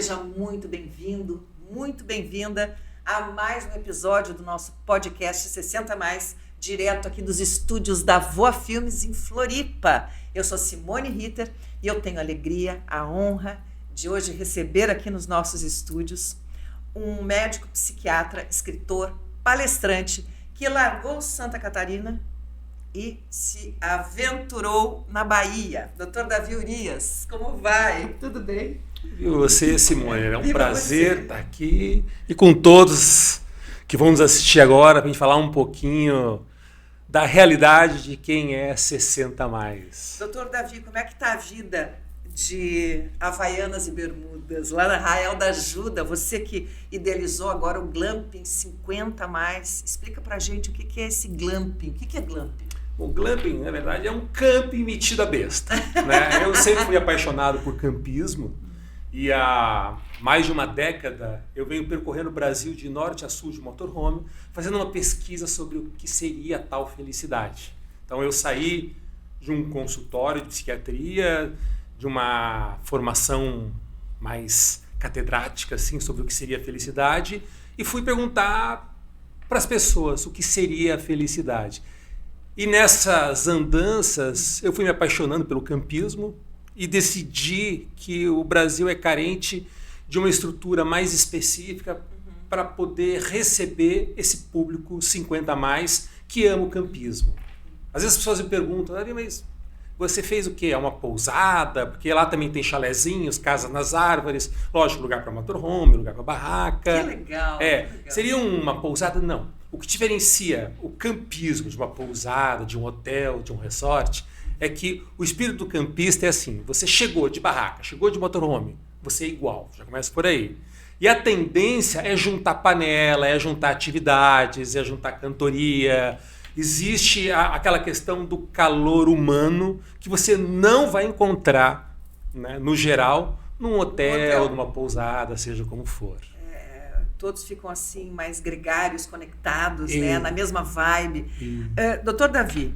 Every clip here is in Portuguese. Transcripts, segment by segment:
Seja muito bem-vindo, muito bem-vinda a mais um episódio do nosso podcast 60 Mais, direto aqui dos estúdios da Voa Filmes em Floripa. Eu sou Simone Ritter e eu tenho a alegria, a honra de hoje receber aqui nos nossos estúdios um médico psiquiatra, escritor, palestrante, que largou Santa Catarina e se aventurou na Bahia. Dr. Davi Urias, como vai? Tudo bem? E você, Simone, é um prazer estar aqui e com todos que vão nos assistir agora para a gente falar um pouquinho da realidade de quem é 60 mais. Doutor Davi, como é que está a vida de Havaianas e Bermudas, lá na Arraial da Ajuda? Você que idealizou agora o Glamping 50 mais. Explica pra gente o que é esse Glamping. O que é Glamping? O glamping, na verdade, é um camping metido a besta, né? Eu sempre fui apaixonado por campismo e há mais de uma década eu venho percorrendo o Brasil de norte a sul de motorhome, fazendo uma pesquisa sobre o que seria tal felicidade. Então eu saí de um consultório de psiquiatria, de uma formação mais catedrática assim, sobre o que seria felicidade e fui perguntar para as pessoas o que seria a felicidade. E nessas andanças eu fui me apaixonando pelo campismo e decidi que o Brasil é carente de uma estrutura mais específica para poder receber esse público 50 a mais que ama o campismo. Às vezes as pessoas me perguntam, mas você fez o quê? É uma pousada? Porque lá também tem chalezinhos, casas nas árvores, lógico, lugar para motorhome, lugar para barraca. Que legal, É, que legal. Seria uma pousada? Não. O que diferencia o campismo de uma pousada, de um hotel, de um resort, é que o espírito do campista é assim, você chegou de barraca, chegou de motorhome, você é igual, já começa por aí. E a tendência é juntar panela, é juntar atividades, é juntar cantoria. Existe aquela questão do calor humano que você não vai encontrar, né, no geral, num hotel, numa pousada, seja como for. Todos ficam assim mais gregários, conectados, né, na mesma vibe. Doutor Davi,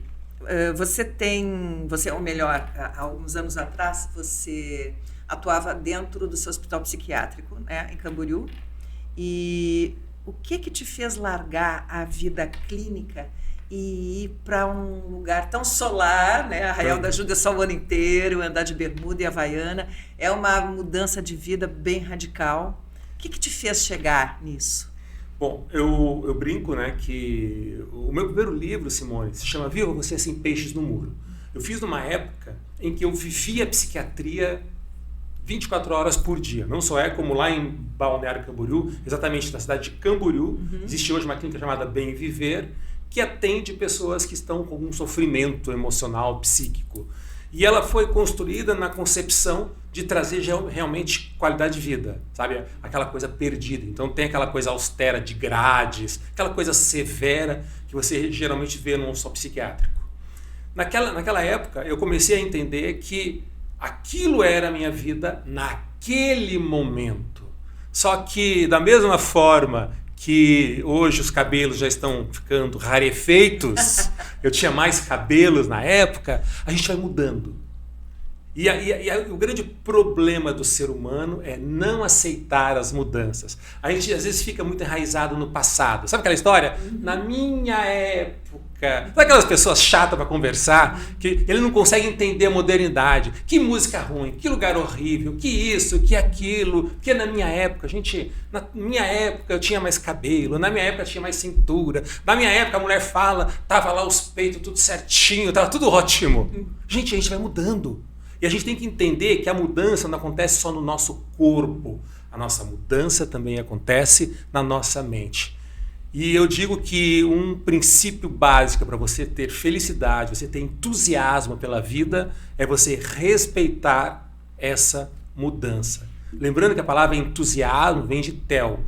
ou melhor, há alguns anos atrás, você atuava dentro do seu hospital psiquiátrico, né, em Camboriú. E o que te fez largar a vida clínica e ir para um lugar tão solar, né? Arraial da Ajuda é só o ano inteiro, andar de bermuda e havaiana. É uma mudança de vida bem radical. O que te fez chegar nisso? Bom, eu brinco, né, que o meu primeiro livro, Simone, se chama Viva Você Sem Peixes no Muro. Eu fiz numa época em que eu vivia a psiquiatria 24 horas por dia. Não só como lá em Balneário Camboriú, exatamente na cidade de Camboriú, existe hoje uma clínica chamada Bem Viver, que atende pessoas que estão com um sofrimento emocional, psíquico. E ela foi construída na concepção de trazer realmente qualidade de vida, sabe? Aquela coisa perdida. Então tem aquela coisa austera de grades, aquela coisa severa que você geralmente vê num hospital psiquiátrico. Naquela época eu comecei a entender que aquilo era a minha vida naquele momento. Só que da mesma forma que hoje os cabelos já estão ficando rarefeitos, eu tinha mais cabelos na época, a gente vai mudando. E o grande problema do ser humano é não aceitar as mudanças. A gente às vezes fica muito enraizado no passado. Sabe aquela história? Na minha época. Sabe aquelas pessoas chatas para conversar? Que ele não consegue entender a modernidade. Que música ruim, que lugar horrível, que isso, que aquilo. Porque na minha época, na minha época eu tinha mais cabelo, na minha época eu tinha mais cintura, na minha época a mulher fala, tava lá os peitos tudo certinho, tava tudo ótimo. Gente, a gente vai mudando. E a gente tem que entender que a mudança não acontece só no nosso corpo. A nossa mudança também acontece na nossa mente. E eu digo que um princípio básico para você ter felicidade, você ter entusiasmo pela vida, é você respeitar essa mudança. Lembrando que a palavra entusiasmo vem de tel,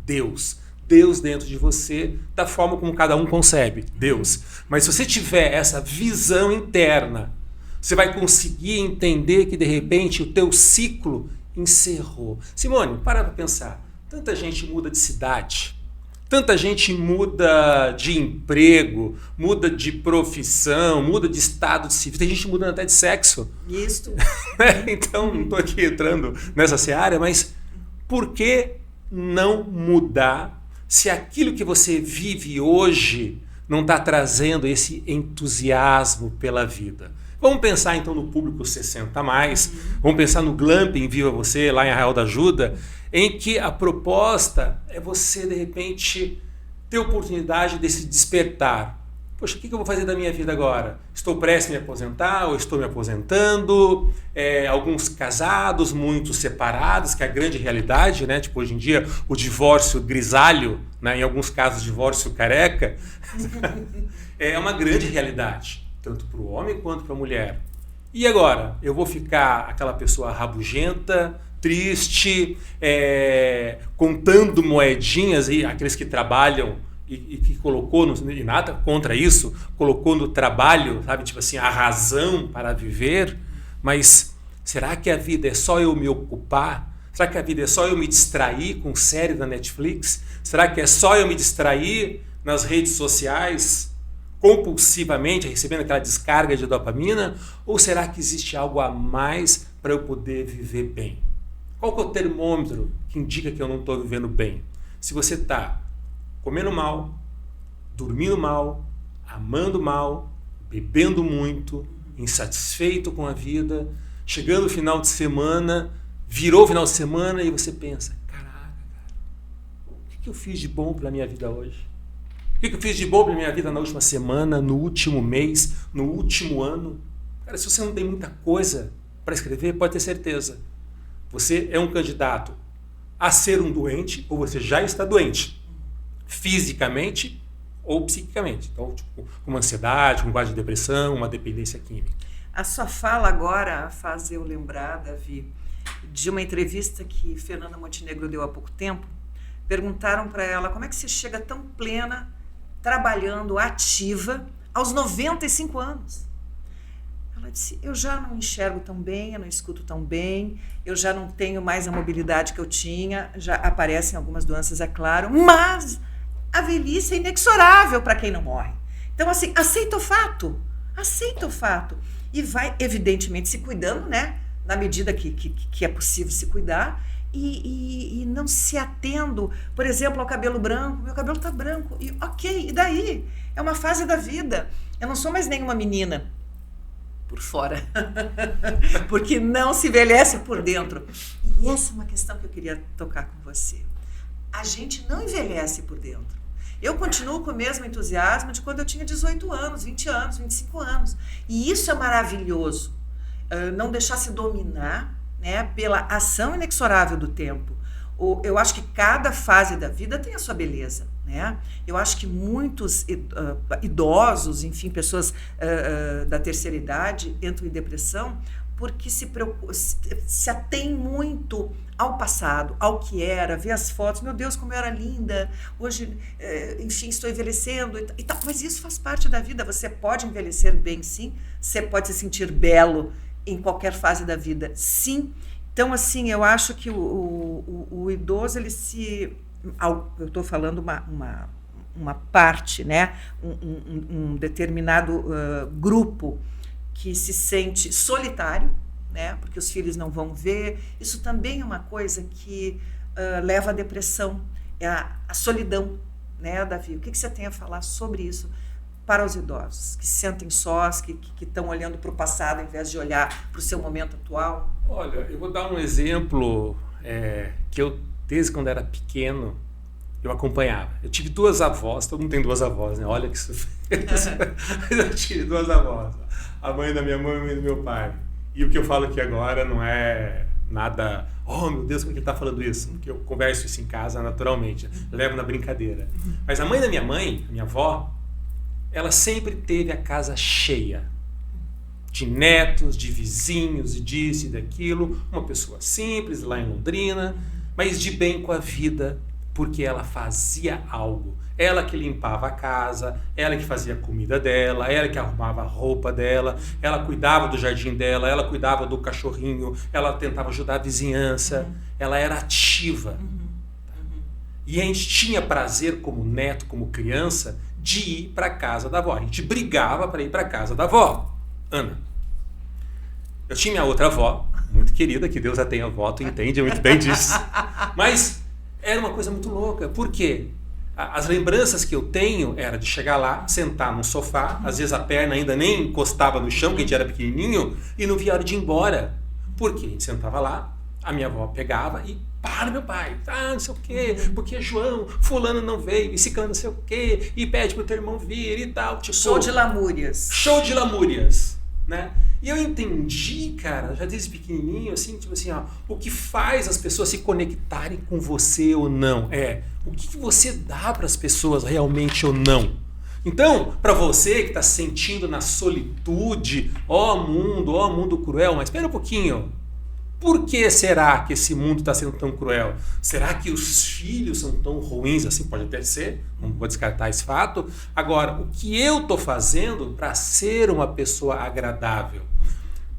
Deus. Deus dentro de você, da forma como cada um concebe, Deus. Mas se você tiver essa visão interna, você vai conseguir entender que de repente o teu ciclo encerrou. Simone, para pensar. Tanta gente muda de cidade, tanta gente muda de emprego, muda de profissão, muda de estado civil, tem gente mudando até de sexo. Isso. Então, não estou aqui entrando nessa seara, mas por que não mudar se aquilo que você vive hoje não está trazendo esse entusiasmo pela vida? Vamos pensar então no público 60 a mais, vamos pensar no Glamping Viva Você, lá em Arraial da Ajuda, em que a proposta é você, de repente, ter oportunidade de se despertar. Poxa, o que eu vou fazer da minha vida agora? Estou prestes a me aposentar ou estou me aposentando? Alguns casados, muitos separados, que é a grande realidade, né? Tipo, hoje em dia, o divórcio grisalho, né? Em alguns casos, divórcio careca, é uma grande realidade, tanto para o homem quanto para a mulher. E agora? Eu vou ficar aquela pessoa rabugenta, triste, contando moedinhas, e aqueles que trabalham e que colocou, e nada contra isso, colocou no trabalho, sabe, tipo assim, a razão para viver, mas será que a vida é só eu me ocupar? Será que a vida é só eu me distrair com série da Netflix? Será que é só eu me distrair nas redes sociais, compulsivamente, recebendo aquela descarga de dopamina? Ou será que existe algo a mais para eu poder viver bem? Qual que é o termômetro que indica que eu não estou vivendo bem? Se você está comendo mal, dormindo mal, amando mal, bebendo muito, insatisfeito com a vida, chegando o final de semana, virou o final de semana e você pensa, caraca, cara, o que eu fiz de bom pela minha vida hoje? O que eu fiz de bom pela minha vida na última semana, no último mês, no último ano? Cara, se você não tem muita coisa para escrever, pode ter certeza. Você é um candidato a ser um doente ou você já está doente. Fisicamente ou psiquicamente. Então, tipo, uma ansiedade, um quadro de depressão, uma dependência química. A sua fala agora faz eu lembrar, Davi, de uma entrevista que Fernanda Montenegro deu há pouco tempo. Perguntaram para ela como é que você chega tão plena, trabalhando, ativa, aos 95 anos. Ela disse, eu já não enxergo tão bem, eu não escuto tão bem, eu já não tenho mais a mobilidade que eu tinha, já aparecem algumas doenças, é claro, mas a velhice é inexorável para quem não morre. Então, assim, aceita o fato. E vai, evidentemente, se cuidando, né? Na medida que é possível se cuidar e não se atendo, por exemplo, ao cabelo branco. Meu cabelo está branco. E ok, e daí? É uma fase da vida. Eu não sou mais nenhuma menina por fora. Porque não se envelhece por dentro. E essa é uma questão que eu queria tocar com você. A gente não envelhece por dentro. Eu continuo com o mesmo entusiasmo de quando eu tinha 18 anos, 20 anos, 25 anos. E isso é maravilhoso. Não deixar se dominar, né, pela ação inexorável do tempo. Eu acho que cada fase da vida tem a sua beleza, né? Eu acho que muitos idosos, enfim, pessoas da terceira idade entram em depressão porque se atém muito ao passado, ao que era, vê as fotos, meu Deus, como eu era linda, hoje, enfim, estou envelhecendo e tal. Mas isso faz parte da vida, você pode envelhecer bem, sim, você pode se sentir belo em qualquer fase da vida, sim. Então, assim, eu acho que o idoso, ele eu estou falando uma parte, né, um determinado grupo que se sente solitário, né, porque os filhos não vão ver. Isso também é uma coisa que leva à depressão, é a solidão, né, Davi? O que você tem a falar sobre isso para os idosos, que se sentem sós, que estão olhando para o passado ao invés de olhar para o seu momento atual? Olha, eu vou dar um exemplo que eu, desde quando era pequeno, eu acompanhava. Eu tive duas avós, todo mundo tem duas avós, né? Olha que isso. Eu tive duas avós. A mãe da minha mãe e a mãe do meu pai. E o que eu falo aqui agora não é nada, oh meu Deus, como é que ele está falando isso? Porque eu converso isso em casa naturalmente, levo na brincadeira. Mas a mãe da minha mãe, a minha avó, ela sempre teve a casa cheia de netos, de vizinhos, e disso e daquilo. Uma pessoa simples lá em Londrina, mas de bem com a vida, porque ela fazia algo. Ela que limpava a casa, ela que fazia a comida dela, ela que arrumava a roupa dela, ela cuidava do jardim dela, ela cuidava do cachorrinho, ela tentava ajudar a vizinhança, ela era ativa. E a gente tinha prazer como neto, como criança, de ir para a casa da avó. A gente brigava para ir para a casa da avó. Ana. Eu tinha minha outra avó, muito querida, que Deus a tenha voto, entende muito bem disso. Mas era uma coisa muito louca. Por quê? As lembranças que eu tenho era de chegar lá, sentar no sofá, às vezes a perna ainda nem encostava no chão, que a gente era pequenininho, e não via a hora de ir embora. Por quê? A gente sentava lá, a minha avó pegava e para meu pai, não sei o quê, porque João, fulano não veio, e ciclano não sei o quê, e pede pro teu irmão vir e tal. Tipo, show de lamúrias. Show de lamúrias, né? E eu entendi, cara, já desde pequenininho, assim, tipo assim, ó, o que faz as pessoas se conectarem com você ou não é o que você dá para as pessoas realmente ou não. Então, para você que está se sentindo na solitude, ó mundo cruel, mas espera um pouquinho. Por que será que esse mundo está sendo tão cruel? Será que os filhos são tão ruins assim? Pode até ser, não vou descartar esse fato. Agora, o que eu estou fazendo para ser uma pessoa agradável?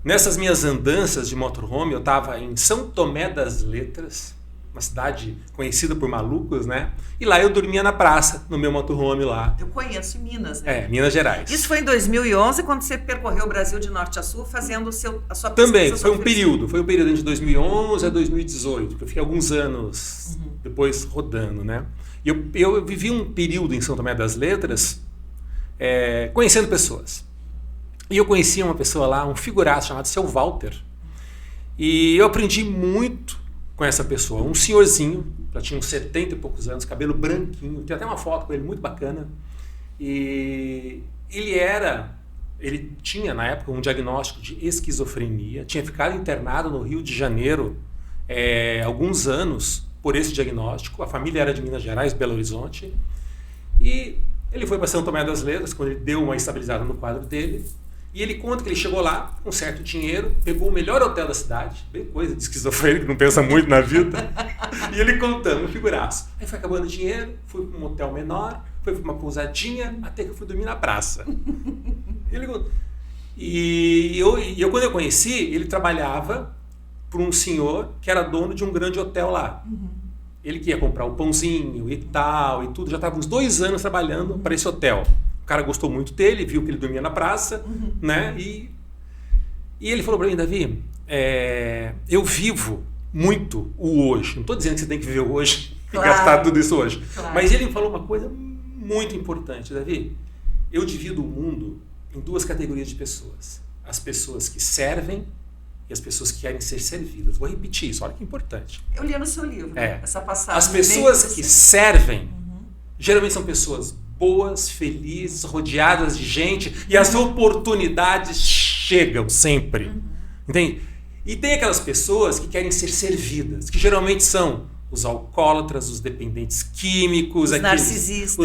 Nessas minhas andanças de motorhome, eu estava em São Tomé das Letras, uma cidade conhecida por malucos, né? E lá eu dormia na praça, no meu motorhome lá. Eu conheço Minas, né? É, Minas Gerais. Isso foi em 2011, quando você percorreu o Brasil de norte a sul, fazendo a sua pesquisa. Também, foi um período de 2011 a 2018, que eu fiquei alguns anos depois rodando, né? E eu vivi um período em São Tomé das Letras, conhecendo pessoas. E eu conhecia uma pessoa lá, um figuraço chamado Seu Walter. E eu aprendi muito com essa pessoa, um senhorzinho, já tinha uns 70 e poucos anos, cabelo branquinho, tem até uma foto com ele muito bacana, e ele tinha na época um diagnóstico de esquizofrenia, tinha ficado internado no Rio de Janeiro alguns anos por esse diagnóstico, a família era de Minas Gerais, Belo Horizonte, e ele foi para São Tomé das Letras, quando ele deu uma estabilizada no quadro dele. E ele conta que ele chegou lá com um certo dinheiro, pegou o melhor hotel da cidade, bem coisa de esquizofrênico, que não pensa muito na vida, e ele contando, um figuraço. Aí foi acabando o dinheiro, fui para um hotel menor, fui para uma pousadinha, até que eu fui dormir na praça. E eu, quando eu conheci, ele trabalhava para um senhor que era dono de um grande hotel lá. Ele que ia comprar o pãozinho e tal, e tudo, já estava uns 2 anos trabalhando para esse hotel. O cara gostou muito dele, viu que ele dormia na praça, né? E ele falou para mim, Davi, eu vivo muito o hoje. Não estou dizendo que você tem que viver o hoje e gastar tudo isso hoje. Claro. Mas ele me falou uma coisa muito importante, Davi. Eu divido o mundo em 2 categorias de pessoas. As pessoas que servem e as pessoas que querem ser servidas. Vou repetir isso, olha que importante. Eu li no seu livro, essa passagem. As pessoas que servem, geralmente são pessoas boas, felizes, rodeadas de gente, e as oportunidades chegam sempre. Entende? E tem aquelas pessoas que querem ser servidas, que geralmente são os alcoólatras, os dependentes químicos, os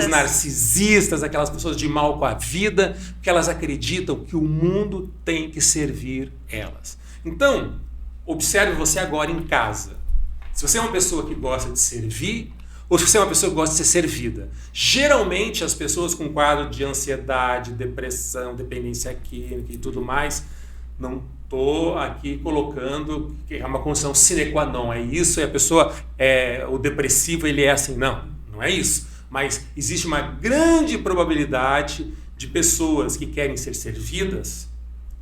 narcisistas, aquelas pessoas de mal com a vida, porque elas acreditam que o mundo tem que servir elas. Então, observe você agora em casa. Se você é uma pessoa que gosta de servir, ou se você é uma pessoa que gosta de ser servida. Geralmente as pessoas com quadro de ansiedade, depressão, dependência química e tudo mais, não estou aqui colocando que é uma condição sine qua non, é isso, e a pessoa, o depressivo ele é assim, não é isso. Mas existe uma grande probabilidade de pessoas que querem ser servidas,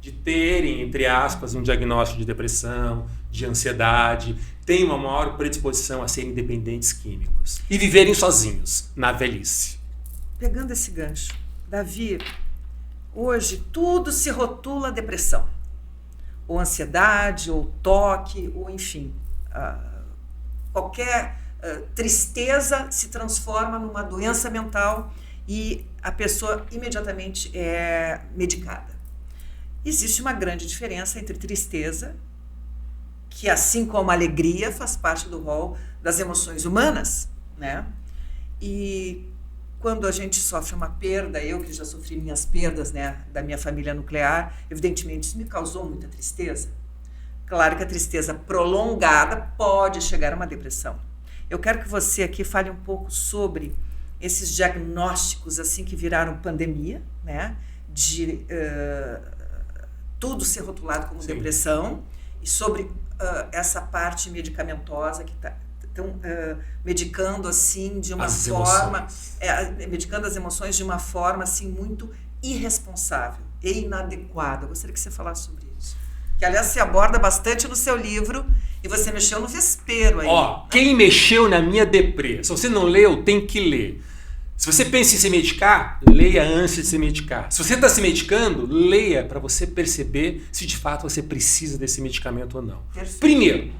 de terem, entre aspas, um diagnóstico de depressão, de ansiedade, têm uma maior predisposição a serem dependentes químicos e viverem sozinhos na velhice. Pegando esse gancho, Davi, hoje tudo se rotula depressão, ou ansiedade, ou toque, ou enfim, qualquer tristeza se transforma numa doença mental e a pessoa imediatamente é medicada. Existe uma grande diferença entre tristeza, que assim como a alegria faz parte do rol das emoções humanas, né? E quando a gente sofre uma perda, eu que já sofri minhas perdas, né, da minha família nuclear, evidentemente isso me causou muita tristeza. Claro que a tristeza prolongada pode chegar a uma depressão. Eu quero que você aqui fale um pouco sobre esses diagnósticos assim que viraram pandemia, né, de tudo ser rotulado como depressão, e sobre essa parte medicamentosa que estão medicando assim de uma forma, medicando as emoções de uma forma assim muito irresponsável e inadequada. Eu gostaria que você falasse sobre isso. que aliás se aborda bastante no seu livro, e você mexeu no vespeiro aí. Quem mexeu na minha deprê? Se você não leu, tem que ler. Se você pensa em se medicar, leia antes de se medicar. Se você está se medicando, leia para você perceber se de fato você precisa desse medicamento ou não. Perfeito. Primeiro,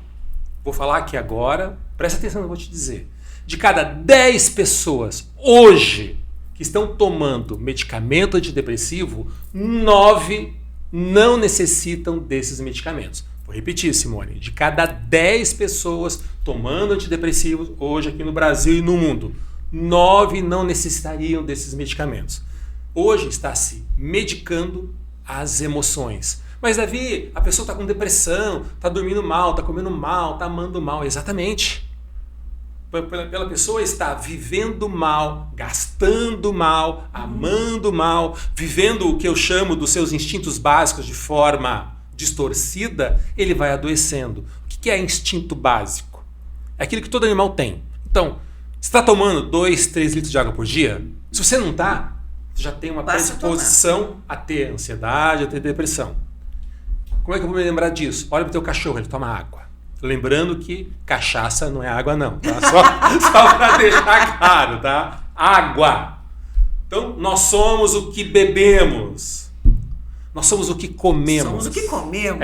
vou falar aqui agora, presta atenção no que eu vou te dizer. De cada 10 pessoas hoje que estão tomando medicamento antidepressivo, 9 não necessitam desses medicamentos. Vou repetir, Simone. De cada 10 pessoas tomando antidepressivos hoje aqui no Brasil e no mundo, 9 não necessitariam desses medicamentos. Hoje está se medicando as emoções. Mas, Davi, a pessoa está com depressão, está dormindo mal, está comendo mal, está amando mal. Exatamente. Pela pessoa estar vivendo mal, gastando mal, amando mal, vivendo o que eu chamo dos seus instintos básicos de forma distorcida, ele vai adoecendo. O que é instinto básico? É aquilo que todo animal tem. Então, você está tomando 2, 3 litros de água por dia? Se você não está, você já tem uma predisposição a ter ansiedade, a ter depressão. Como é que eu vou me lembrar disso? Olha para o teu cachorro, ele toma água. Lembrando que cachaça não é água não, tá? Só para deixar claro, tá? Água. Então, nós somos o que bebemos. Nós somos o que comemos. Somos o que comemos.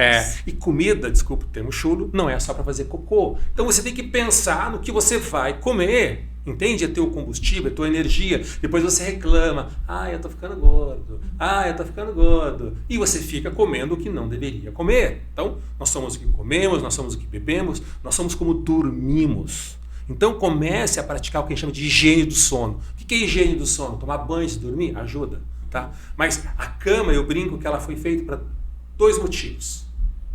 E comida, desculpa o termo chulo, não é só para fazer cocô. Então você tem que pensar no que você vai comer. Entende? É teu combustível, é tua energia. Depois você reclama. Eu tô ficando gordo. Eu tô ficando gordo. E você fica comendo o que não deveria comer. Então, nós somos o que comemos, nós somos o que bebemos, nós somos como dormimos. Então, comece a praticar o que a gente chama de higiene do sono. O que é higiene do sono? Tomar banho antes de dormir? Ajuda. Tá? Mas a cama, eu brinco que ela foi feita para 2 motivos.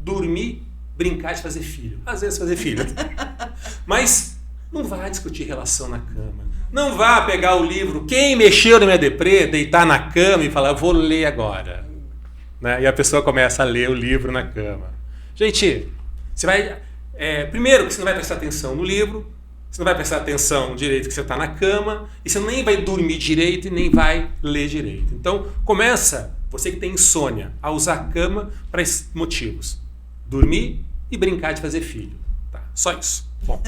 Dormir, brincar de fazer filho. Às vezes fazer filho. Mas não vá discutir relação na cama. Não vá pegar o livro Quem Mexeu na Minha Deprê, deitar na cama e falar, vou ler agora. Né? E a pessoa começa a ler o livro na cama. Gente, você vai... primeiro que você não vai prestar atenção no livro, você não vai prestar atenção direito que você está na cama, e você nem vai dormir direito e nem vai ler direito. Então, começa, você que tem insônia, a usar a cama para esses motivos. Dormir e brincar de fazer filho. Tá? Só isso. Bom,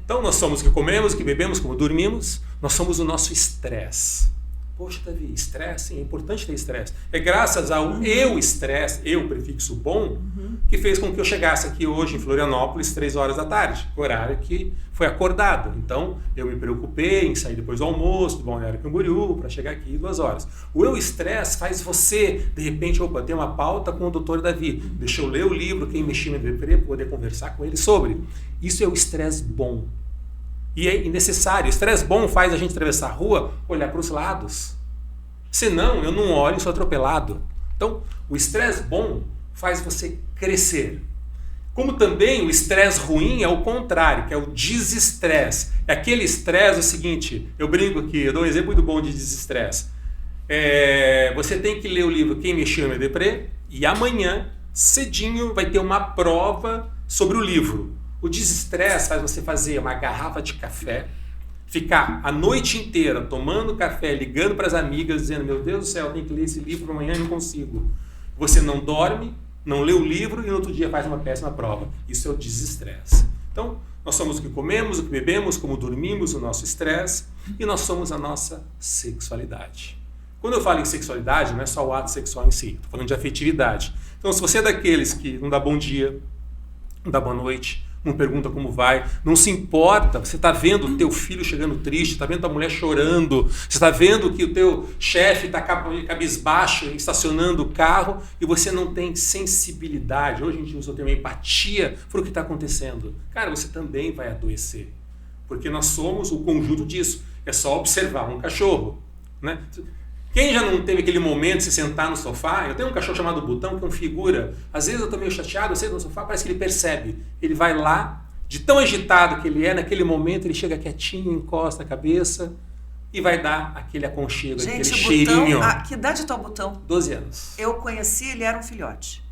então nós somos o que comemos, o que bebemos, como dormimos, nós somos o nosso estresse. Poxa, Davi, estresse, sim, é importante ter estresse. É graças ao eu-estresse, eu, prefixo bom, que fez com que eu chegasse aqui hoje em Florianópolis 3 horas da tarde, horário que foi acordado. Então, eu me preocupei em sair depois do almoço, do Balneário Camboriú, para chegar aqui 2 horas. O eu-estresse faz você, de repente, ter uma pauta com o Dr. Davi. Deixa eu ler o livro, Quem Mexeu na Deprê, para poder conversar com ele sobre. Isso é o estresse bom. E é necessário. O estresse bom faz a gente atravessar a rua, olhar para os lados. Senão, eu não olho e sou atropelado. Então, o estresse bom faz você crescer. Como também o estresse ruim é o contrário, que é o desestresse. É aquele estresse, o seguinte, eu brinco aqui, eu dou um exemplo muito bom de desestresse. Você tem que ler o livro Quem Mexeu na Deprê e amanhã, cedinho, vai ter uma prova sobre o livro. O desestresse faz você fazer uma garrafa de café, ficar a noite inteira tomando café, ligando para as amigas, dizendo, meu Deus do céu, eu tenho que ler esse livro amanhã e não consigo. Você não dorme, não lê o livro e no outro dia faz uma péssima prova. Isso é o desestresse. Então, nós somos o que comemos, o que bebemos, como dormimos, o nosso estresse, e nós somos a nossa sexualidade. Quando eu falo em sexualidade, não é só o ato sexual em si, estou falando de afetividade. Então, se você é daqueles que não dá bom dia, não dá boa noite, não pergunta como vai, não se importa, você está vendo o teu filho chegando triste, está vendo a mulher chorando, você está vendo que o teu chefe está cabisbaixo, estacionando o carro, e você não tem sensibilidade, hoje a gente usa o termo empatia para o que está acontecendo. Cara, você também vai adoecer, porque nós somos o conjunto disso. É só observar um cachorro, né? Quem já não teve aquele momento de se sentar no sofá? Eu tenho um cachorro chamado Butão, que é um figura. Às vezes eu estou meio chateado, eu sento no sofá, parece que ele percebe. Ele vai lá, de tão agitado que ele é, naquele momento ele chega quietinho, encosta a cabeça e vai dar aquele aconchego, aquele cheirinho. Que idade está o Butão? 12 anos. Eu conheci, ele era um filhote.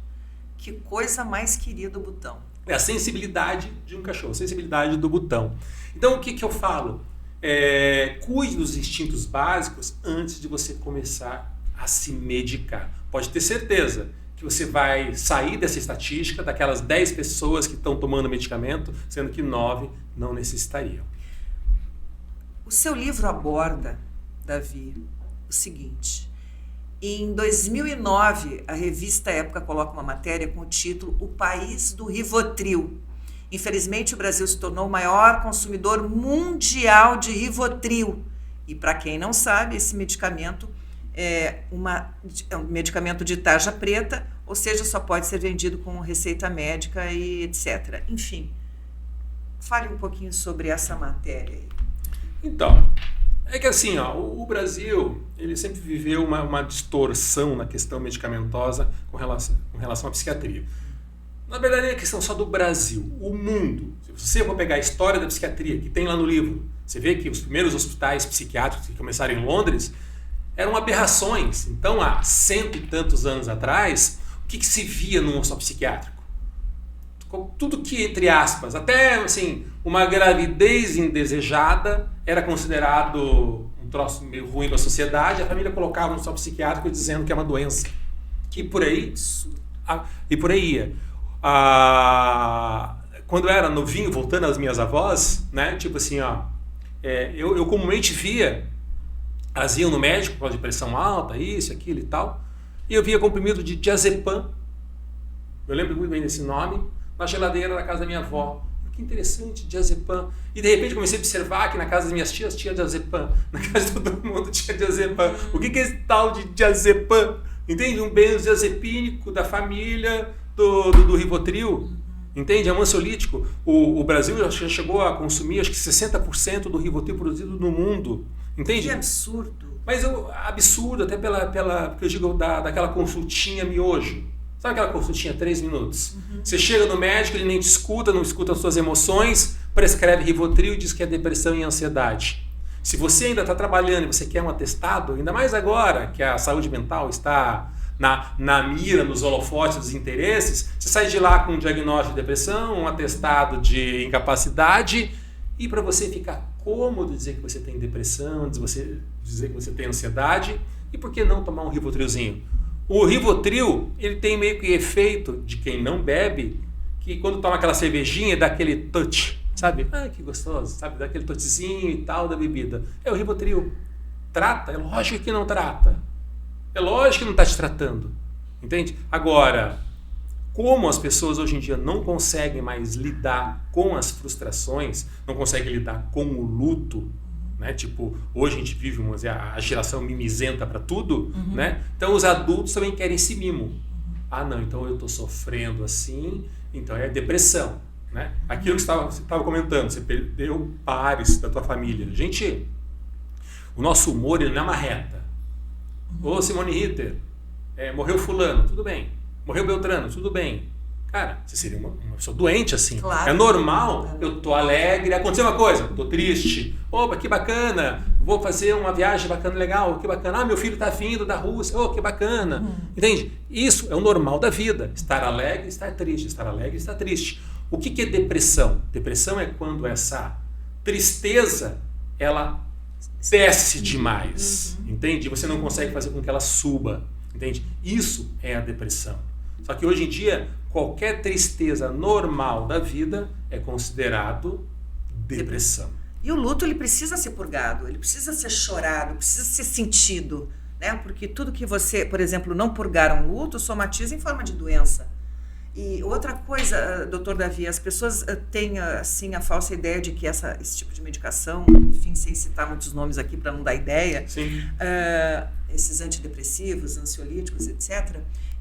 Que coisa mais querida o Butão. É a sensibilidade de um cachorro, a sensibilidade do Butão. Então o que eu falo? Cuide dos instintos básicos antes de você começar a se medicar. Pode ter certeza que que você vai sair dessa estatística, daquelas 10 pessoas que estão tomando medicamento, sendo que 9 não necessitariam. O seu livro aborda, Davi, o seguinte: em 2009, a revista Época coloca uma matéria com o título O País do Rivotril. Infelizmente, o Brasil se tornou o maior consumidor mundial de Rivotril. E para quem não sabe, esse medicamento é um medicamento de tarja preta, ou seja, só pode ser vendido com receita médica e etc. Enfim, fale um pouquinho sobre essa matéria aí. Então, é que assim, o Brasil ele sempre viveu uma distorção na questão medicamentosa com relação à psiquiatria. Na verdade, não é questão só do Brasil, o mundo. Se você for pegar a história da psiquiatria, que tem lá no livro, você vê que os primeiros hospitais psiquiátricos que começaram em Londres eram aberrações. Então, há 100 e tantos anos atrás, o que se via num hospital psiquiátrico? Tudo que, entre aspas, até assim, uma gravidez indesejada era considerado um troço meio ruim para a sociedade, a família colocava no hospital psiquiátrico dizendo que é uma doença. E por aí ia. Quando eu era novinho, voltando às minhas avós, né, tipo assim, eu comumente via, elas iam no médico por causa de pressão alta, isso, aquilo e tal, e eu via comprimido de diazepam, eu lembro muito bem desse nome, na geladeira da casa da minha avó. Que interessante, diazepam. E de repente comecei a observar que na casa das minhas tias tinha diazepam, na casa de todo mundo tinha diazepam. O que é esse tal de diazepam? Entende? Um benzodiazepínico da família do Rivotril. Entende? É um ansiolítico. O Brasil já chegou a consumir acho que 60% do Rivotril produzido no mundo. Entende? Que absurdo. Mas absurdo, até porque eu digo daquela consultinha miojo. Sabe aquela consultinha 3 minutos? Você chega no médico, ele nem te escuta, não escuta as suas emoções, prescreve Rivotril e diz que é depressão e ansiedade. Se você ainda está trabalhando e você quer um atestado, ainda mais agora que a saúde mental está na mira, nos holofotes dos interesses, você sai de lá com um diagnóstico de depressão, um atestado de incapacidade, e para você ficar cômodo dizer que você tem depressão, dizer que você tem ansiedade, e por que não tomar um Rivotrilzinho? O Rivotril, ele tem meio que efeito de quem não bebe, que quando toma aquela cervejinha dá aquele touch, sabe? Ah, que gostoso, sabe? Dá aquele touchzinho e tal da bebida. O Rivotril trata? É lógico que não trata. É lógico que não está te tratando. Entende? Agora, como as pessoas hoje em dia não conseguem mais lidar com as frustrações, não conseguem lidar com o luto, né? Tipo, hoje a gente vive a geração mimizenta para tudo, né? Então os adultos também querem esse mimo. Ah, não, então eu estou sofrendo assim, então é depressão, né? Aquilo que você estava comentando, você perdeu pares da tua família. Gente, o nosso humor ele não é uma reta. Ô Simone Ritter, morreu fulano, tudo bem. Morreu Beltrano, tudo bem. Cara, você seria uma pessoa doente assim. Claro. É normal, eu tô alegre, aconteceu uma coisa, tô triste. Opa, que bacana, vou fazer uma viagem bacana, legal, que bacana. Ah, meu filho tá vindo da Rússia, oh, que bacana. Entende? Isso é o normal da vida. Estar alegre, estar triste, estar alegre, estar triste. O que é depressão? Depressão é quando essa tristeza, ela desce demais. Entende? Você não consegue fazer com que ela suba. Entende? Isso é a depressão. Só que hoje em dia, qualquer tristeza normal da vida é considerado depressão. E o luto, ele precisa ser purgado, ele precisa ser chorado, precisa ser sentido, né? Porque tudo que você, por exemplo, não purgar um luto, somatiza em forma de doença. E outra coisa, doutor Davi, as pessoas têm assim a falsa ideia de que esse tipo de medicação, enfim, sem citar muitos nomes aqui para não dar ideia, esses antidepressivos, ansiolíticos, etc.,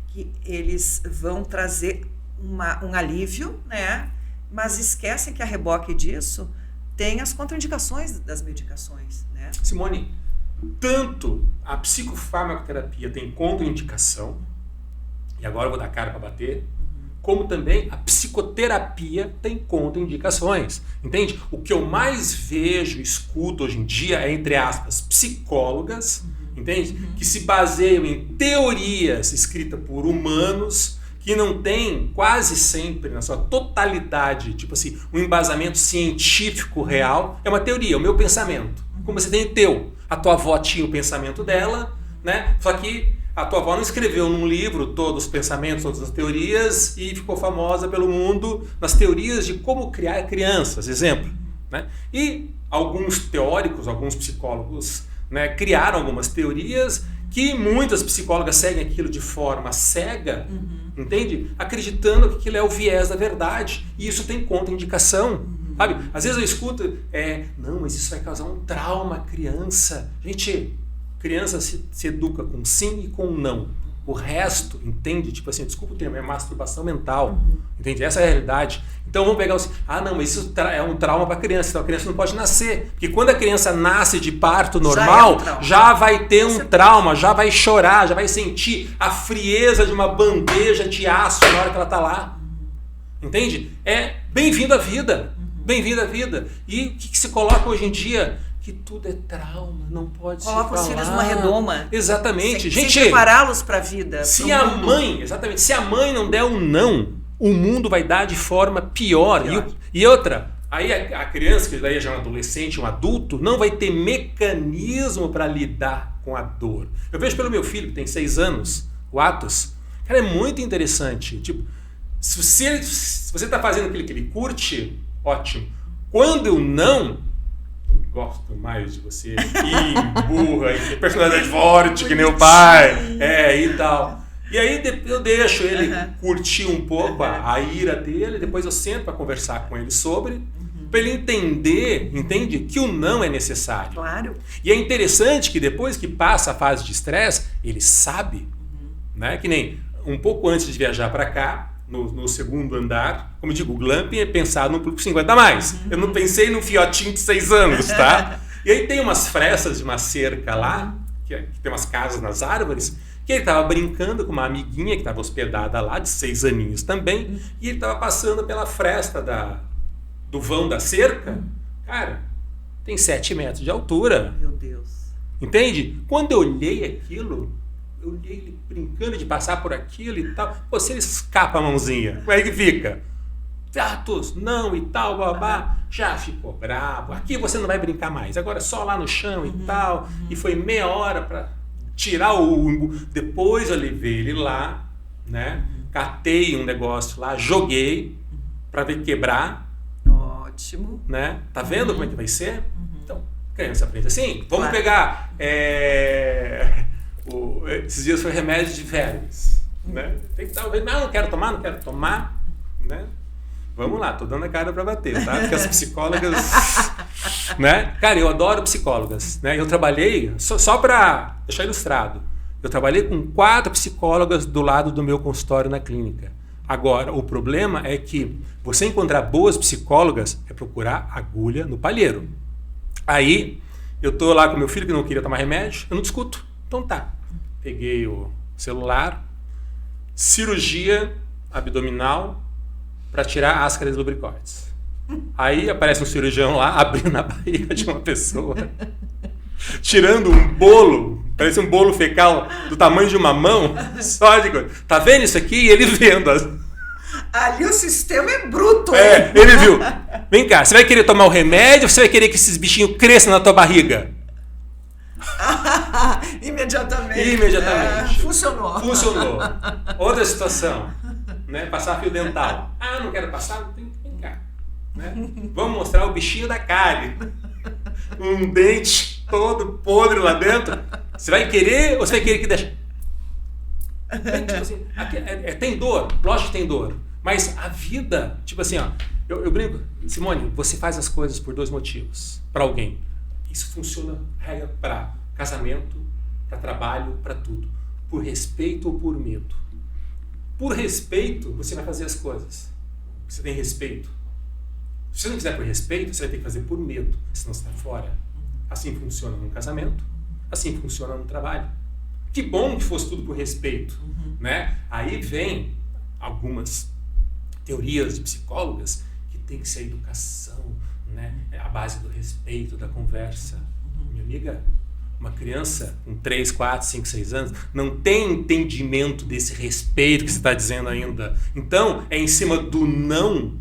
que eles vão trazer um alívio, né? Mas esquecem que a reboque disso tem as contraindicações das medicações, né? Simone, tanto a psicofarmacoterapia tem contraindicação, e agora eu vou dar cara para bater, como também a psicoterapia tem contraindicações, entende? O que eu mais vejo, escuto hoje em dia é, entre aspas, psicólogas, entende? Que se baseiam em teorias escritas por humanos que não têm quase sempre, na sua totalidade, tipo assim, um embasamento científico real. É uma teoria, é o meu pensamento. Como você tem o teu. A tua avó tinha o pensamento dela, né? Só que A tua avó não escreveu num livro todos os pensamentos, todas as teorias e ficou famosa pelo mundo nas teorias de como criar crianças, exemplo. Né? E alguns teóricos, alguns psicólogos, né, criaram algumas teorias que muitas psicólogas seguem aquilo de forma cega, entende? Acreditando que aquilo é o viés da verdade. E isso tem contraindicação. Sabe? Às vezes eu escuto, não, mas isso vai causar um trauma à criança. Gente, criança se educa com sim e com não. O resto, entende? Tipo assim, desculpa o termo, é masturbação mental. Entende? Essa é a realidade. Então vamos pegar não, mas isso é um trauma para a criança. Então a criança não pode nascer. Porque quando a criança nasce de parto normal, já vai ter um trauma, já vai chorar, já vai sentir a frieza de uma bandeja de aço na hora que ela está lá. Entende? É bem-vindo à vida. Bem-vindo à vida. E o que se coloca hoje em dia? Que tudo é trauma, não pode Coloca se falar. os filhos numa redoma. Exatamente. Sem prepará-los para a vida. Se a mãe não der um não, o mundo vai dar de forma pior. E outra, aí a criança, que daí já é um adolescente, um adulto, não vai ter mecanismo para lidar com a dor. Eu vejo pelo meu filho, que tem 6 anos, o Atos. Cara, é muito interessante. Tipo, se você está fazendo aquilo que ele curte, ótimo. Quando eu não gosto mais de você, que burra, que personalidade forte, que nem o pai, e tal. E aí eu deixo ele curtir um pouco a ira dele, depois eu sento para conversar com ele sobre, para ele entende que o não é necessário. Claro. E é interessante que depois que passa a fase de estresse, ele sabe, né? Que nem um pouco antes de viajar para cá, no segundo andar, como eu digo, o glamping é pensado no público 50 a mais. Eu não pensei no fiotinho de 6 anos, tá? E aí tem umas frestas de uma cerca lá, que tem umas casas nas árvores, que ele estava brincando com uma amiguinha que estava hospedada lá, de 6 aninhos também, e ele estava passando pela fresta do vão da cerca. Cara, tem 7 metros de altura. Meu Deus. Entende? Quando eu olhei aquilo, eu olhei ele brincando de passar por aquilo e tal. Pô, se ele escapa a mãozinha, como é que fica? Atos, não e tal, babá. Já ficou bravo. Aqui você não vai brincar mais. Agora é só lá no chão e tal. E foi meia hora para tirar o umbo. Depois eu levei ele lá, né? Catei um negócio lá, joguei para ver quebrar. Ótimo. Né? Tá vendo como é que vai ser? Então, criança aprende assim. Vamos pegar... esses dias foi remédio de vermes, né? Tem que dar, não quero tomar, né? Vamos lá, tô dando a cara para bater, tá? Porque as psicólogas, né? Cara, eu adoro psicólogas, né? Eu trabalhei, só para deixar ilustrado, eu trabalhei com 4 psicólogas do lado do meu consultório na clínica. Agora, o problema é que você encontrar boas psicólogas é procurar agulha no palheiro. Aí, eu tô lá com meu filho que não queria tomar remédio, eu não discuto. Então tá, peguei o celular, cirurgia abdominal para tirar áscaras lubricantes. Aí aparece um cirurgião lá, abrindo a barriga de uma pessoa, tirando um bolo, parece um bolo fecal do tamanho de uma mão, só de coisa. Tá vendo isso aqui? E ele vendo. Ali o sistema é bruto. Ele viu. Vem cá, você vai querer tomar o remédio ou você vai querer que esses bichinhos cresçam na tua barriga? Imediatamente. Funcionou. Outra situação, né? Passar fio dental. Não quero passar, não tem que brincar. Né? Vamos mostrar o bichinho da cárie. Um dente todo podre lá dentro. Você vai querer ou você vai querer que deixe? Tipo assim, tem dor, lógico que tem dor. Mas a vida, tipo assim, ó, eu brinco, Simone, você faz as coisas por 2 motivos. Para alguém. Isso funciona para casamento, para trabalho, para tudo. Por respeito ou por medo. Por respeito, você vai fazer as coisas. Você tem respeito. Se você não fizer por respeito, você vai ter que fazer por medo, senão você está fora. Assim funciona no casamento, assim funciona no trabalho. Que bom que fosse tudo por respeito. Né? Aí vem algumas teorias de psicólogas que tem que ser a educação, né? A base do respeito, da conversa. Minha amiga, uma criança com 3, 4, 5, 6 anos não tem entendimento desse respeito que você está dizendo ainda. Então, é em cima do não,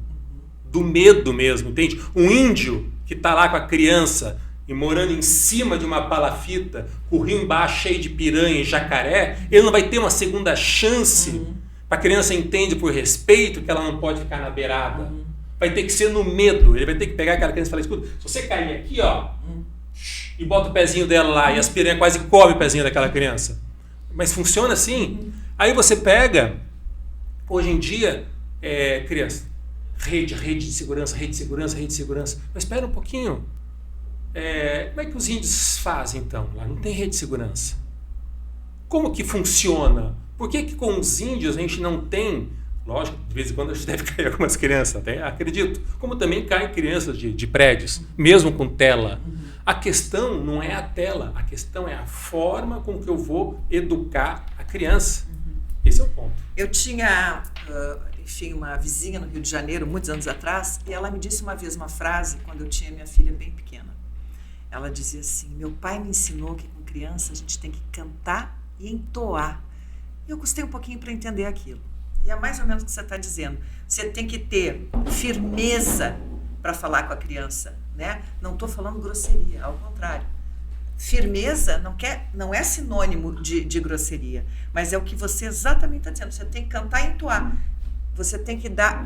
do medo mesmo, entende? Um índio que está lá com a criança e morando em cima de uma palafita, com o rio embaixo cheio de piranha e jacaré, ele não vai ter uma segunda chance para a criança entender por respeito que ela não pode ficar na beirada. Vai ter que ser no medo. Ele vai ter que pegar aquela criança e falar, escuta, se você cair aqui, ó, e bota o pezinho dela lá, e as piranhas quase comem o pezinho daquela criança. Mas funciona assim. Aí você pega, hoje em dia, criança, rede de segurança. Mas espera um pouquinho. Como é que os índios fazem então? Lá não tem rede de segurança. Como que funciona? Por que com os índios a gente não tem? Lógico, de vez em quando a gente deve cair algumas crianças, até acredito. Como também caem crianças de prédios, mesmo com tela. A questão não é a tela, a questão é a forma com que eu vou educar a criança. Esse é o ponto. Eu tinha, enfim, uma vizinha no Rio de Janeiro, muitos anos atrás, e ela me disse uma vez uma frase, quando eu tinha minha filha bem pequena. Ela dizia assim, meu pai me ensinou que com criança a gente tem que cantar e entoar. E eu custei um pouquinho para entender aquilo. E é mais ou menos o que você está dizendo. Você tem que ter firmeza para falar com a criança, né? Não estou falando grosseria, ao contrário. Firmeza não é sinônimo de grosseria, mas é o que você exatamente está dizendo. Você tem que cantar e entoar. Você tem que dar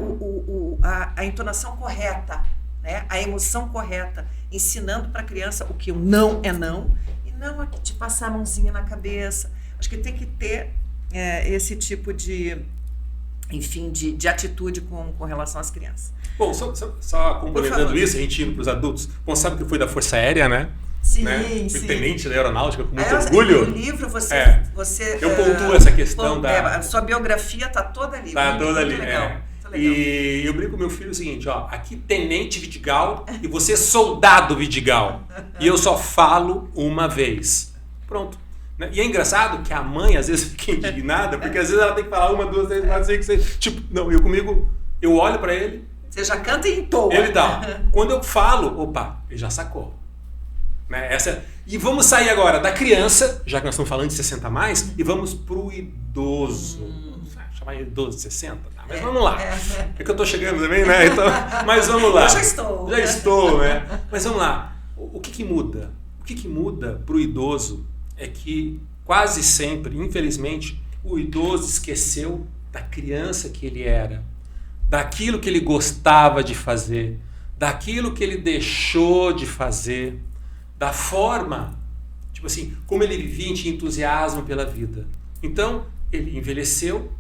a entonação correta, né? A emoção correta, ensinando para a criança o que o não é não, e não de passar a mãozinha na cabeça. Acho que tem que ter esse tipo de atitude com relação às crianças. Bom, só complementando isso, a gente indo para os adultos. Bom, sabe que eu fui da Força Aérea, né? Sim, né? Fui tenente da Aeronáutica com muito No orgulho. livro você eu pontuo essa questão a sua biografia está toda ali. Está toda ali. Legal, muito legal. E eu brinco com meu filho o seguinte, ó, aqui tenente Vidigal e você soldado Vidigal. E eu só falo uma vez. Pronto. E é engraçado que a mãe às vezes fica indignada, porque às vezes ela tem que falar 1, 2, 3, 4, 5, 6. Tipo, não, eu olho para ele. Você já canta e entoa. Ele dá. Quando eu falo, opa, ele já sacou. Né? E vamos sair agora da criança, já que nós estamos falando de 60 a mais, e vamos pro idoso. Chamar idoso de 60, tá? Mas vamos lá. É que eu tô chegando também, né? Então, mas vamos lá. Eu já estou. Já estou, né? Mas vamos lá. O que muda? O que muda pro idoso é que quase sempre, infelizmente, o idoso esqueceu da criança que ele era, daquilo que ele gostava de fazer, daquilo que ele deixou de fazer, da forma, tipo assim, como ele vivia, tinha entusiasmo pela vida. Então, ele envelheceu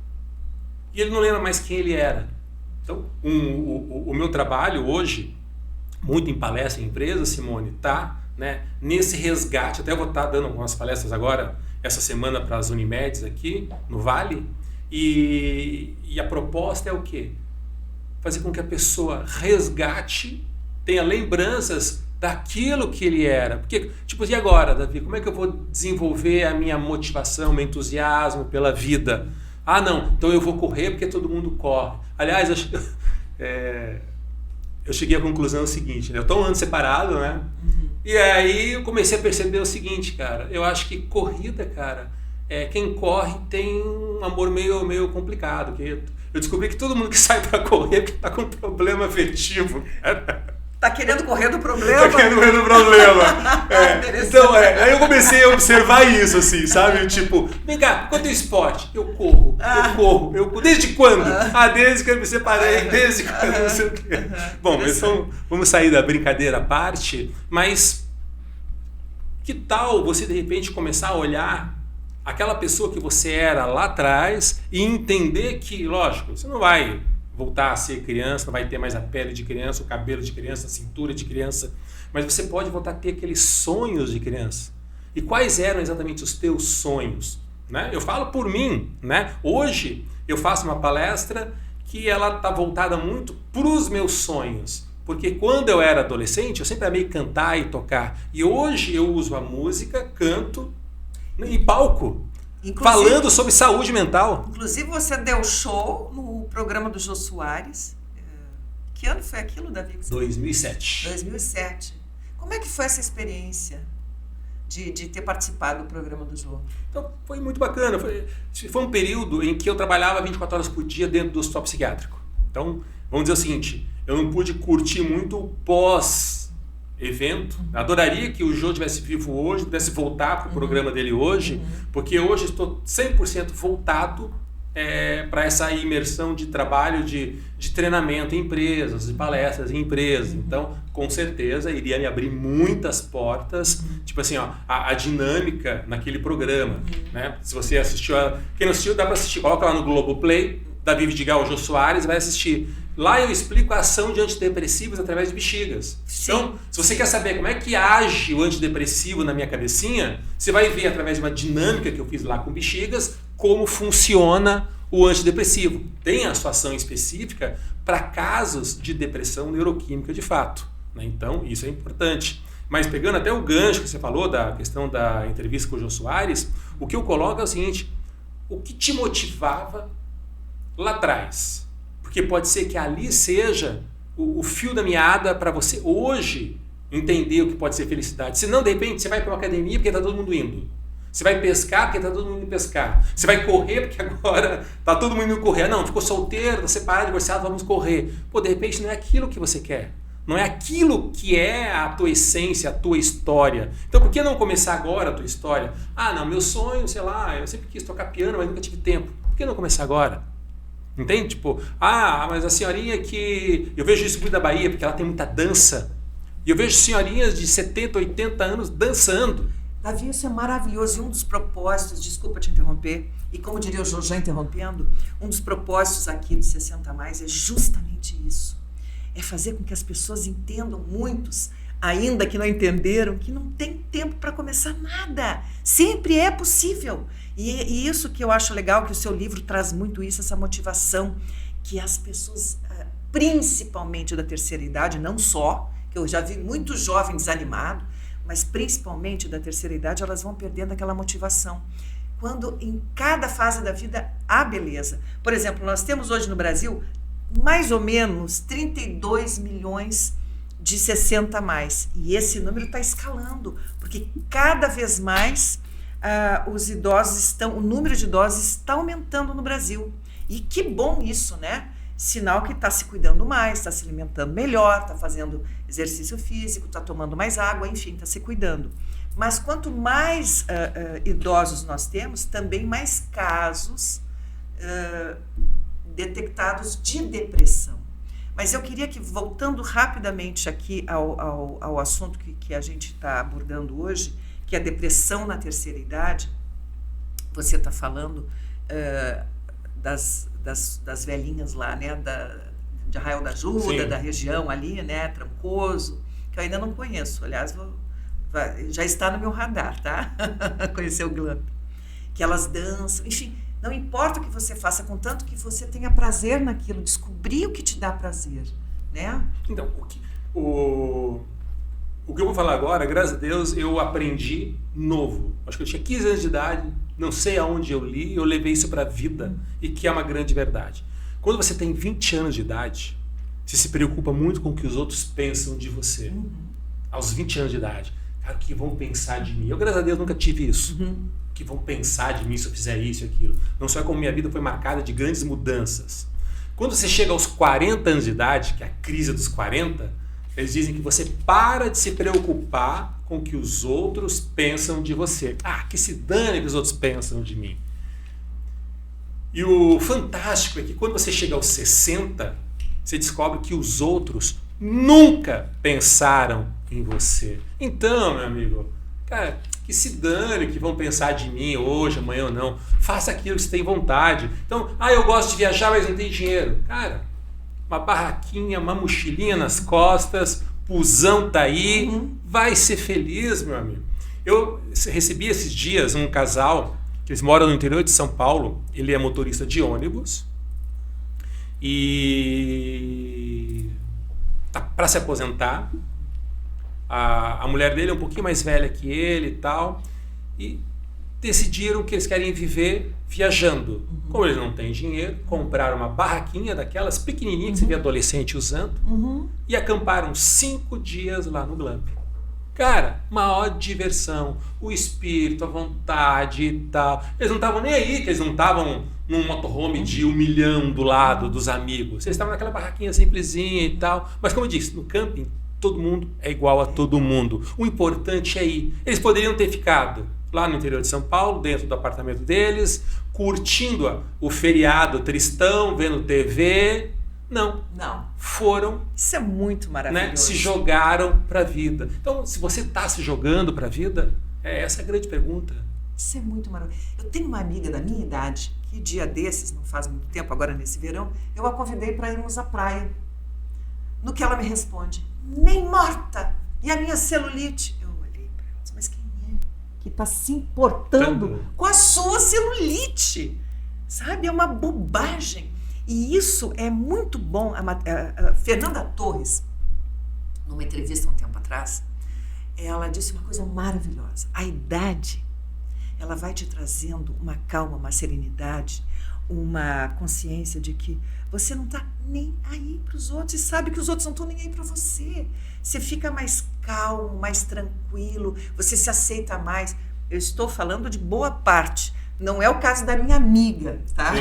e ele não lembra mais quem ele era. Então, o meu trabalho hoje, muito em palestra em empresa, Simone, tá, né, nesse resgate. Até vou estar dando algumas palestras agora, essa semana, para as Unimedes aqui, no Vale, e a proposta é o quê? Fazer com que a pessoa resgate, tenha lembranças daquilo que ele era. Porque, tipo, e agora, Davi, como é que eu vou desenvolver a minha motivação, meu entusiasmo pela vida? Ah, não, então eu vou correr porque todo mundo corre. Aliás, eu cheguei à conclusão seguinte, né? Eu estou um ano separado, né? E aí eu comecei a perceber o seguinte, cara, eu acho que corrida, cara, quem corre tem um amor meio complicado. Que eu descobri que todo mundo que sai para correr é porque tá com problema afetivo, cara. Tá querendo correr do problema? Tá querendo correr do problema. Então, aí eu comecei a observar isso, assim, sabe? Tipo, vem cá, quanto é esporte? Eu corro. Desde quando? Desde que eu me separei, desde quando, não sei o quê. Bom, mas vamos sair da brincadeira à parte, mas que tal você, de repente, começar a olhar aquela pessoa que você era lá atrás e entender que, lógico, você não vai voltar a ser criança, não vai ter mais a pele de criança, o cabelo de criança, a cintura de criança, mas você pode voltar a ter aqueles sonhos de criança. E quais eram exatamente os teus sonhos? Né? Eu falo por mim, né? Hoje eu faço uma palestra que ela está voltada muito para os meus sonhos, porque quando eu era adolescente eu sempre amei cantar e tocar, e hoje eu uso a música, canto em palco. Falando sobre saúde mental. Inclusive você deu show no programa do Jô Soares. Que ano foi aquilo, Davi? 2007. 2007. Como é que foi essa experiência de ter participado do programa do Jô? Então, foi muito bacana. Foi um período em que eu trabalhava 24 horas por dia dentro do hospital psiquiátrico. Então, vamos dizer o seguinte, eu não pude curtir muito o evento. Adoraria que o Jô estivesse vivo hoje, pudesse voltar para o programa dele hoje, porque hoje estou 100% voltado para essa imersão de trabalho, de treinamento em empresas, de palestras em empresas. Então, com certeza, iria me abrir muitas portas, tipo assim, ó, a dinâmica naquele programa. Né? Se você assistiu, quem não assistiu, dá para assistir, coloca lá no Globoplay, Davi Vidigal, Jô Soares, vai assistir. Lá eu explico a ação de antidepressivos através de bexigas. Sim. Então, se você quer saber como é que age o antidepressivo na minha cabecinha, você vai ver através de uma dinâmica que eu fiz lá com bexigas, como funciona o antidepressivo. Tem a sua ação específica para casos de depressão neuroquímica de fato. Né? Então, isso é importante. Mas pegando até o gancho que você falou da questão da entrevista com o Jô Soares, o que eu coloco é o seguinte: o que te motivava lá atrás? Porque pode ser que ali seja o fio da meada para você hoje entender o que pode ser felicidade. Senão, de repente, você vai para uma academia porque está todo mundo indo. Você vai pescar porque está todo mundo indo pescar. Você vai correr porque agora está todo mundo indo correr. Não, ficou solteiro, está separado, divorciado, vamos correr. Pô, de repente não é aquilo que você quer. Não é aquilo que é a tua essência, a tua história. Então, por que não começar agora a tua história? Ah, não, meu sonho, sei lá, eu sempre quis tocar piano, mas nunca tive tempo. Por que não começar agora? Entende? Tipo, mas a senhorinha que... Eu vejo isso muito da Bahia, porque ela tem muita dança. E eu vejo senhorinhas de 70, 80 anos dançando. Davi, isso é maravilhoso. E um dos propósitos, desculpa te interromper, e como diria o Jô, já interrompendo, um dos propósitos aqui do 60 Mais é justamente isso. É fazer com que as pessoas entendam, muitos, ainda que não entenderam, que não tem tempo para começar nada. Sempre é possível. E isso que eu acho legal, que o seu livro traz muito isso, essa motivação, que as pessoas, principalmente da terceira idade, não só, que eu já vi muito jovem desanimado, mas principalmente da terceira idade, elas vão perdendo aquela motivação. Quando em cada fase da vida há beleza. Por exemplo, nós temos hoje no Brasil mais ou menos 32 milhões de 60 a mais. E esse número está escalando, porque cada vez mais o número de idosos está aumentando no Brasil. E que bom isso, né? Sinal que está se cuidando mais, está se alimentando melhor, está fazendo exercício físico, está tomando mais água, enfim, está se cuidando. Mas quanto mais idosos nós temos, também mais casos detectados de depressão. Mas eu queria que, voltando rapidamente aqui ao assunto que a gente está abordando hoje, que é a depressão na terceira idade, você está falando das velhinhas lá, né, de Arraial da Ajuda, sim, da região ali, né, Trancoso, que eu ainda não conheço, aliás, já está no meu radar, tá? Conhecer o Glamp. Que elas dançam, enfim, não importa o que você faça, contanto que você tenha prazer naquilo, descobrir o que te dá prazer, né? Então, o que eu vou falar agora, graças a Deus, eu aprendi novo. Acho que eu tinha 15 anos de idade, não sei aonde eu li, eu levei isso para a vida, e que é uma grande verdade. Quando você tem 20 anos de idade, você se preocupa muito com o que os outros pensam de você. Aos 20 anos de idade. Cara, o que vão pensar de mim? Eu, graças a Deus, nunca tive isso. O que vão pensar de mim se eu fizer isso e aquilo? Não só como minha vida foi marcada de grandes mudanças. Quando você chega aos 40 anos de idade, que é a crise dos 40, eles dizem que você para de se preocupar com o que os outros pensam de você. Que se dane que os outros pensam de mim. E o fantástico é que quando você chega aos 60, você descobre que os outros nunca pensaram em você. Então, meu amigo, cara, que se dane que vão pensar de mim hoje, amanhã ou não. Faça aquilo que você tem vontade. Então, eu gosto de viajar, mas não tenho dinheiro. Cara, uma barraquinha, uma mochilinha nas costas, pusão tá aí, vai ser feliz, meu amigo. Eu recebi esses dias um casal, que eles moram no interior de São Paulo, ele é motorista de ônibus, e tá para se aposentar. A mulher dele é um pouquinho mais velha que ele e tal, e decidiram que eles querem viver viajando. Como eles não têm dinheiro, compraram uma barraquinha daquelas pequenininhas que você vê adolescente usando, e acamparam 5 dias lá no Glamp. Cara, maior diversão, o espírito, a vontade e tal. Eles não estavam nem aí, que eles não estavam num motorhome de 1 milhão do lado dos amigos. Eles estavam naquela barraquinha simplesinha e tal. Mas como eu disse, no camping, todo mundo é igual a todo mundo. O importante é ir. Eles poderiam ter ficado lá no interior de São Paulo, dentro do apartamento deles, curtindo o feriado tristão, vendo TV. Não. Foram. Isso é muito maravilhoso. Né, se jogaram para a vida. Então, se você está se jogando para a vida, essa é a grande pergunta. Isso é muito maravilhoso. Eu tenho uma amiga da minha idade, que dia desses, não faz muito tempo, agora nesse verão, eu a convidei para irmos à praia. No que ela me responde, nem morta. E a minha celulite? Eu olhei para ela, mas quem é que está se importando com a sua celulite? Sabe, é uma bobagem. E isso é muito bom. A Fernanda Torres, numa entrevista um tempo atrás, ela disse uma coisa maravilhosa. A idade, ela vai te trazendo uma calma, uma serenidade, uma consciência de que você não está nem aí para os outros e sabe que os outros não estão nem aí para você. Você fica mais calmo, mais tranquilo, você se aceita mais. Eu estou falando de boa parte. Não é o caso da minha amiga, tá?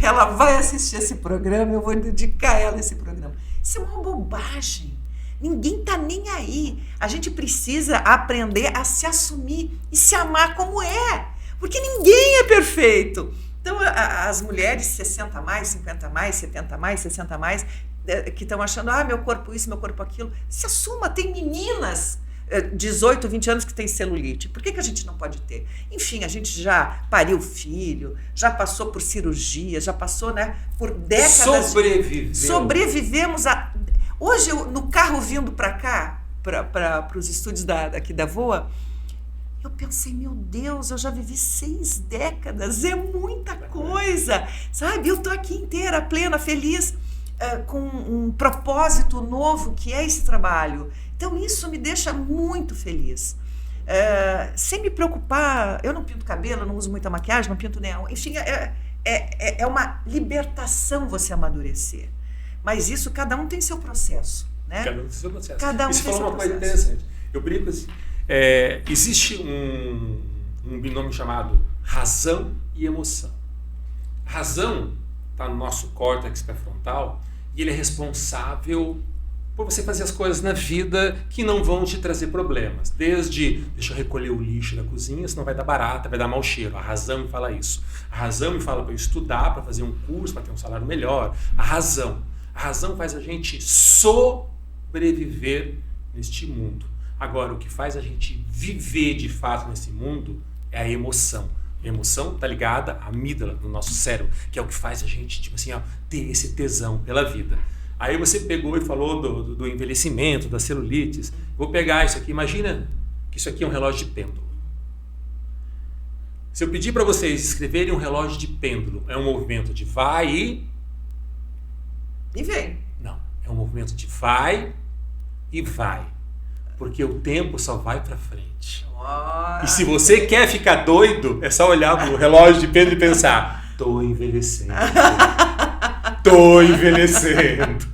Ela vai assistir esse programa, eu vou dedicar a ela esse programa. Isso é uma bobagem. Ninguém tá nem aí. A gente precisa aprender a se assumir e se amar como é. Porque ninguém é perfeito. Então, as mulheres 60 mais, 50 mais, 70 mais, 60 mais, que estão achando, meu corpo isso, meu corpo aquilo. Se assuma, tem meninas 18, 20 anos que tem celulite. Por que a gente não pode ter? Enfim, a gente já pariu filho, já passou por cirurgia, já passou, né, por décadas. Sobrevivemos a... Hoje, no carro vindo para cá, para os estúdios aqui da VOA, eu pensei, meu Deus, eu já vivi 6 décadas, é muita coisa, sabe? Eu tô aqui inteira, plena, feliz, com um propósito novo que é esse trabalho. Então, isso me deixa muito feliz. Sem me preocupar, eu não pinto cabelo, não uso muita maquiagem, não pinto neon. Enfim, é uma libertação você amadurecer. Mas isso, cada um tem seu processo. Né? Cada um tem seu processo. Cada um tem seu processo. Uma coisa interessante. Eu brinco assim, existe um binômio chamado razão e emoção. A razão está no nosso córtex pré-frontal e ele é responsável por você fazer as coisas na vida que não vão te trazer problemas. Desde, deixa eu recolher o lixo da cozinha, senão vai dar barata, vai dar mau cheiro. A razão me fala isso. A razão me fala para eu estudar, para fazer um curso, para ter um salário melhor. A razão faz a gente sobreviver neste mundo. Agora, o que faz a gente viver de fato nesse mundo é a emoção. A emoção está ligada à amígdala no nosso cérebro, que é o que faz a gente, tipo assim, ter esse tesão pela vida. Aí você pegou e falou do envelhecimento, das celulites. Vou pegar isso aqui. Imagina que isso aqui é um relógio de pêndulo. Se eu pedir para vocês escreverem um relógio de pêndulo, é um movimento de vai e vem. Não, é um movimento de vai e vai. Porque o tempo só vai para frente. E se você quer ficar doido, é só olhar pro relógio de pêndulo e pensar, tô envelhecendo. Tô envelhecendo.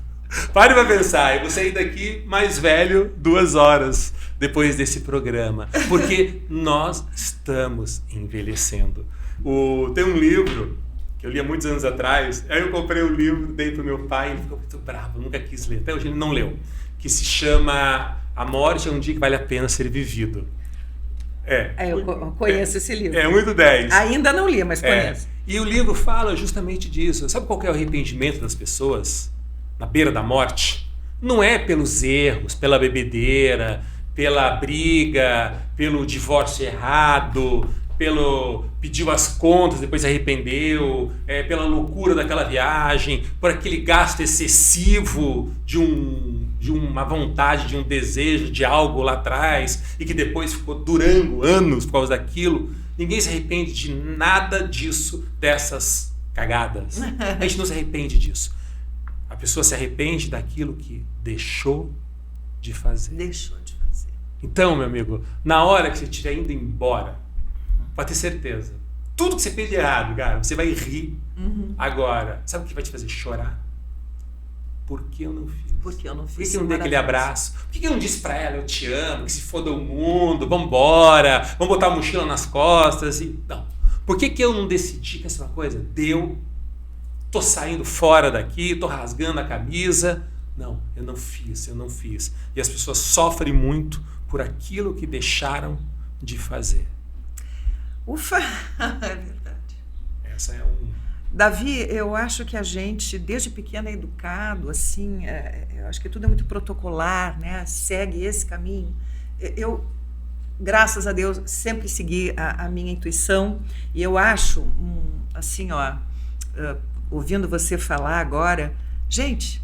Pare para pensar, eu vou sair daqui mais velho 2 horas depois desse programa, porque nós estamos envelhecendo. Tem um livro que eu li há muitos anos atrás, aí eu comprei o livro, dei pro meu pai, ele ficou muito bravo, nunca quis ler, até hoje ele não leu, que se chama A Morte é um Dia que Vale a Pena Ser Vivido. Eu conheço esse livro. É muito 10. Ainda não li, mas conheço. E o livro fala justamente disso. Sabe qual que é o arrependimento das pessoas na beira da morte? Não é pelos erros, pela bebedeira, pela briga, pelo divórcio errado, pelo pediu as contas, depois se arrependeu, pela loucura daquela viagem, por aquele gasto excessivo de uma vontade, de um desejo, de algo lá atrás e que depois ficou durando anos por causa daquilo. Ninguém se arrepende de nada disso, dessas cagadas. A gente não se arrepende disso. A pessoa se arrepende daquilo que deixou de fazer. Então, meu amigo, na hora que você estiver indo embora, pode ter certeza, tudo que você fez de errado, cara, você vai rir. Agora, sabe o que vai te fazer chorar? Por que eu não fiz? Por que eu não dei aquele abraço? Por que eu não disse pra ela, eu te amo, que se foda o mundo, vambora, vamos botar a mochila nas costas e... Não. Por que eu não decidi que essa coisa? Tô saindo fora daqui, tô rasgando a camisa, Não, eu não fiz. E as pessoas sofrem muito por aquilo que deixaram de fazer. Ufa, é verdade. Essa é Davi, eu acho que a gente, desde pequeno, é educado, assim, eu acho que tudo é muito protocolar, né? Segue esse caminho. Eu, graças a Deus, sempre segui a minha intuição, e eu acho, assim, ouvindo você falar agora, gente,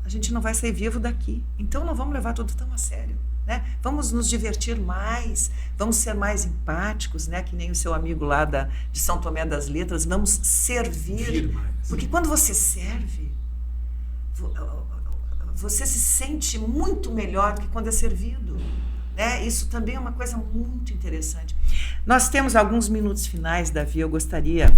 a gente não vai sair vivo daqui, então não vamos levar tudo tão a sério. Né? Vamos nos divertir mais, vamos ser mais empáticos, né? Que nem o seu amigo lá de São Tomé das Letras, vamos servir, porque quando você serve, você se sente muito melhor do que quando é servido, né? Isso também é uma coisa muito interessante. Nós temos alguns minutos finais, Davi, eu gostaria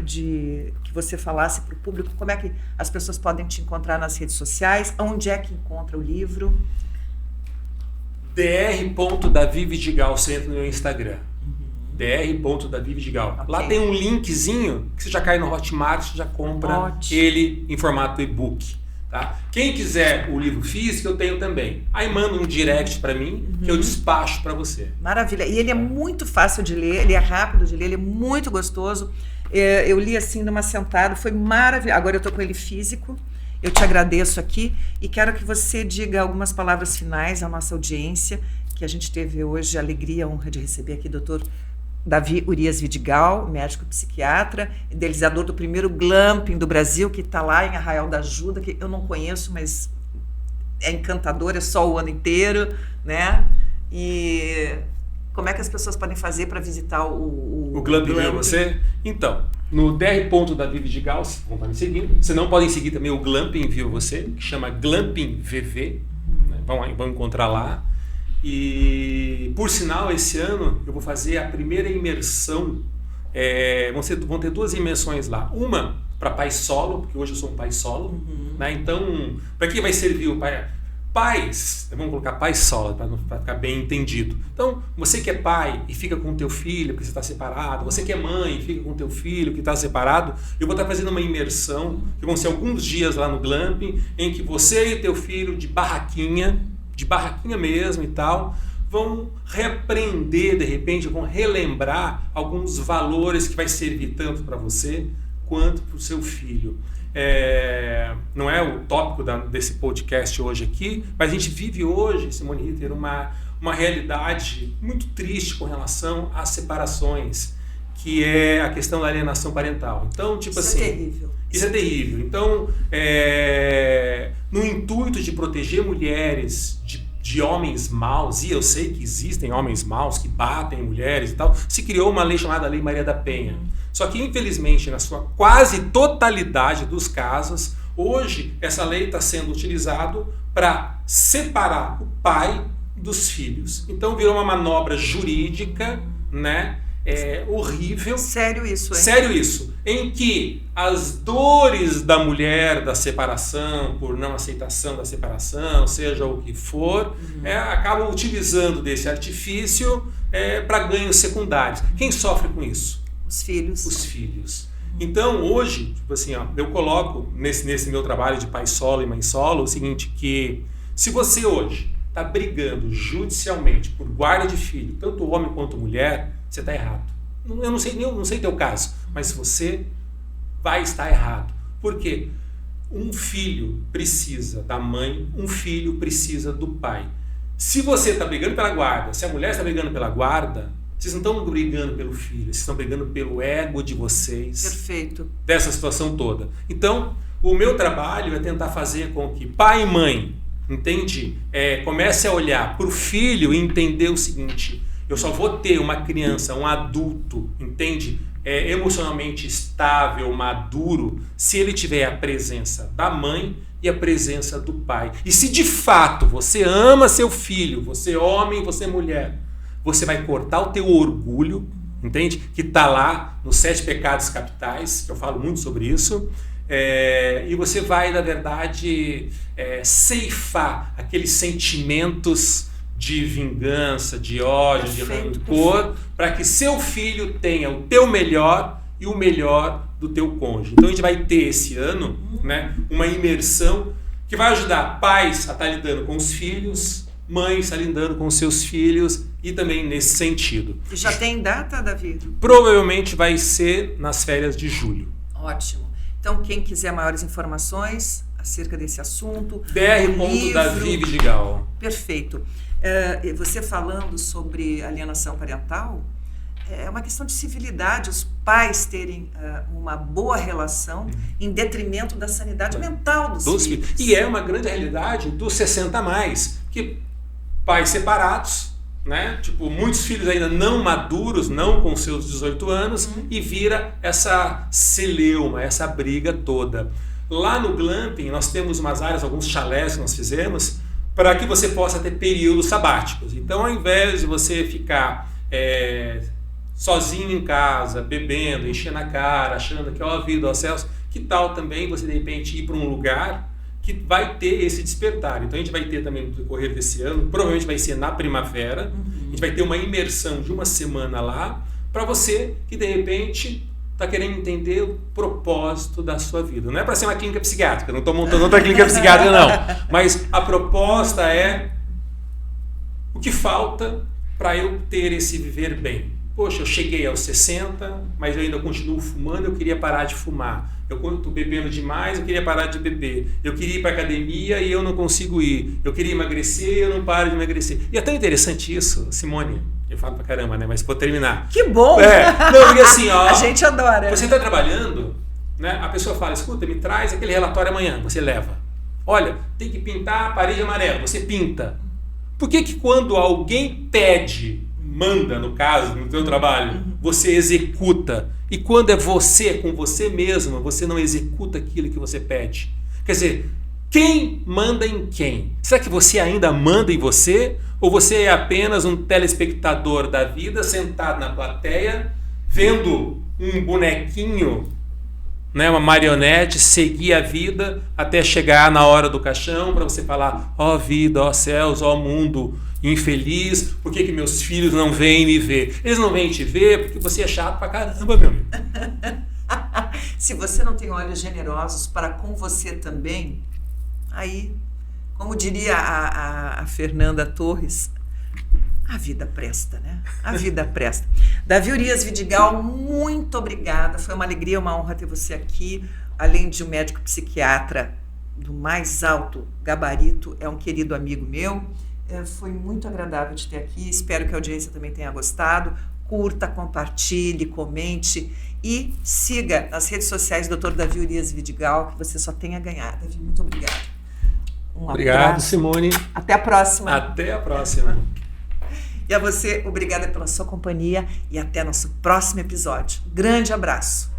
de que você falasse para o público como é que as pessoas podem te encontrar nas redes sociais, onde é que encontra o livro. Dr. Vidigal, você entra no meu Instagram. Dr. Vidigal. Okay. Lá tem um linkzinho que você já cai no Hotmart, você já compra ele em formato e-book. Tá? Quem quiser o livro físico, eu tenho também. Aí manda um direct para mim, que eu despacho para você. Maravilha. E ele é muito fácil de ler, ele é rápido de ler, ele é muito gostoso. Eu li assim numa sentada, foi maravilhoso. Agora eu estou com ele físico. Eu te agradeço aqui e quero que você diga algumas palavras finais à nossa audiência, que a gente teve hoje a alegria, a honra de receber aqui o Dr. Davi Urias Vidigal, médico psiquiatra, idealizador do primeiro glamping do Brasil, que está lá em Arraial da Ajuda, que eu não conheço, mas é encantador, é só o ano inteiro, né? E como é que as pessoas podem fazer para visitar o glamping Viva Você? Então, no Dr. Vidigal, vão estar me seguindo. Vocês não podem seguir também o Glamping Viva Você, que chama Glamping VV. Né? Vão encontrar lá. E, por sinal, esse ano eu vou fazer a primeira imersão. Vão ter 2 imersões lá. Uma para pai solo, porque hoje eu sou um pai solo. Né? Então, para que vai servir o pai? Pais, vamos colocar pai solo, para ficar bem entendido. Então, você que é pai e fica com o teu filho, porque você está separado, você que é mãe e fica com o teu filho, que está separado, eu vou estar fazendo uma imersão, que vão ser alguns dias lá no Glamping, em que você e o teu filho, de barraquinha mesmo e tal, vão reaprender, de repente, vão relembrar alguns valores que vai servir tanto para você quanto para o seu filho. Não é o tópico desse podcast hoje aqui, mas a gente vive hoje, Simone Ritter, uma realidade muito triste com relação às separações, que é a questão da alienação parental. Então, tipo assim, é terrível. Isso é terrível. Então, no intuito de proteger mulheres de homens maus, e eu sei que existem homens maus que batem mulheres e tal, se criou uma lei chamada Lei Maria da Penha. Só que, infelizmente, na sua quase totalidade dos casos, hoje essa lei está sendo utilizada para separar o pai dos filhos. Então virou uma manobra jurídica, né? Horrível. Sério isso, hein? Sério isso. Em que as dores da mulher da separação, por não aceitação da separação, seja o que for, acabam utilizando desse artifício para ganhos secundários. Quem sofre com isso? Os filhos. Os filhos. Então, hoje, tipo assim, eu coloco nesse meu trabalho de pai solo e mãe solo o seguinte, que se você hoje está brigando judicialmente por guarda de filho, tanto homem quanto mulher, você está errado. Eu não sei teu caso, mas você vai estar errado. Por quê? Um filho precisa da mãe, um filho precisa do pai. Se você está brigando pela guarda, se a mulher está brigando pela guarda, vocês não estão brigando pelo filho, vocês estão brigando pelo ego de vocês. Perfeito. Dessa situação toda. Então, o meu trabalho é tentar fazer com que pai e mãe, entende? Comece a olhar para o filho e entender o seguinte: eu só vou ter uma criança, um adulto, entende? Emocionalmente estável, maduro, se ele tiver a presença da mãe e a presença do pai. E se de fato você ama seu filho, você é homem, você é mulher, você vai cortar o teu orgulho, entende? Que está lá nos 7 pecados capitais, que eu falo muito sobre isso, e você vai, na verdade, ceifar aqueles sentimentos de vingança, de ódio, de rancor, para que seu filho tenha o teu melhor e o melhor do teu cônjuge. Então a gente vai ter esse ano, né, uma imersão que vai ajudar pais a estar lidando com os filhos, mães a lidando com os seus filhos e também nesse sentido. Já tem data, Davi? Provavelmente vai ser nas férias de julho. Ótimo. Então, quem quiser maiores informações acerca desse assunto... Dr. Vidigal. Perfeito. Você falando sobre alienação parental, é uma questão de civilidade, os pais terem uma boa relação em detrimento da sanidade mental dos filhos. E é uma grande realidade dos 60+, que pais separados, né? Tipo, muitos filhos ainda não maduros, não com seus 18 anos, e vira essa celeuma, essa briga toda. Lá no glamping, nós temos umas áreas, alguns chalés que nós fizemos, para que você possa ter períodos sabáticos. Então, ao invés de você ficar sozinho em casa, bebendo, enchendo a cara, achando que, ó vida, ó céus, que tal também você, de repente, ir para um lugar que vai ter esse despertar. Então, a gente vai ter também no decorrer desse ano, provavelmente vai ser na primavera, a gente vai ter uma imersão de uma semana lá, para você que, de repente, está querendo entender o propósito da sua vida. Não é para ser uma clínica psiquiátrica, não estou montando outra clínica psiquiátrica, não. Mas a proposta é o que falta para eu ter esse viver bem. Poxa, eu cheguei aos 60, mas eu ainda continuo fumando, eu queria parar de fumar. Eu estou bebendo demais, eu queria parar de beber. Eu queria ir para a academia e eu não consigo ir. Eu queria emagrecer e eu não paro de emagrecer. E é tão interessante isso, Simone. Eu falo pra caramba, né? Mas vou terminar. Que bom! Não, porque assim, ó... A gente adora. Você está trabalhando, né? A pessoa fala, escuta, me traz aquele relatório amanhã. Você leva. Olha, tem que pintar a parede amarela. Você pinta. Por que quando alguém pede, manda, no caso, no seu trabalho, você executa? E quando é você, com você mesmo, você não executa aquilo que você pede? Quer dizer, quem manda em quem? Será que você ainda manda em você? Ou você é apenas um telespectador da vida, sentado na plateia, vendo um bonequinho, né, uma marionete, seguir a vida até chegar na hora do caixão para você falar, ó vida, ó céus, ó mundo infeliz, por que meus filhos não vêm me ver? Eles não vêm te ver porque você é chato pra caramba, meu amigo. Se você não tem olhos generosos para com você também, aí, como diria a Fernanda Torres, a vida presta, né? A vida presta. Davi Urias Vidigal, muito obrigada. Foi uma alegria, uma honra ter você aqui. Além de um médico psiquiatra do mais alto gabarito, é um querido amigo meu. Foi muito agradável te ter aqui. Espero que a audiência também tenha gostado. Curta, compartilhe, comente e siga nas redes sociais do Dr. Davi Urias Vidigal, que você só tem a ganhar. Davi, muito obrigado. Obrigado, abraço. Simone. Até a próxima. Até a próxima. E a você, obrigada pela sua companhia e até nosso próximo episódio. Grande abraço.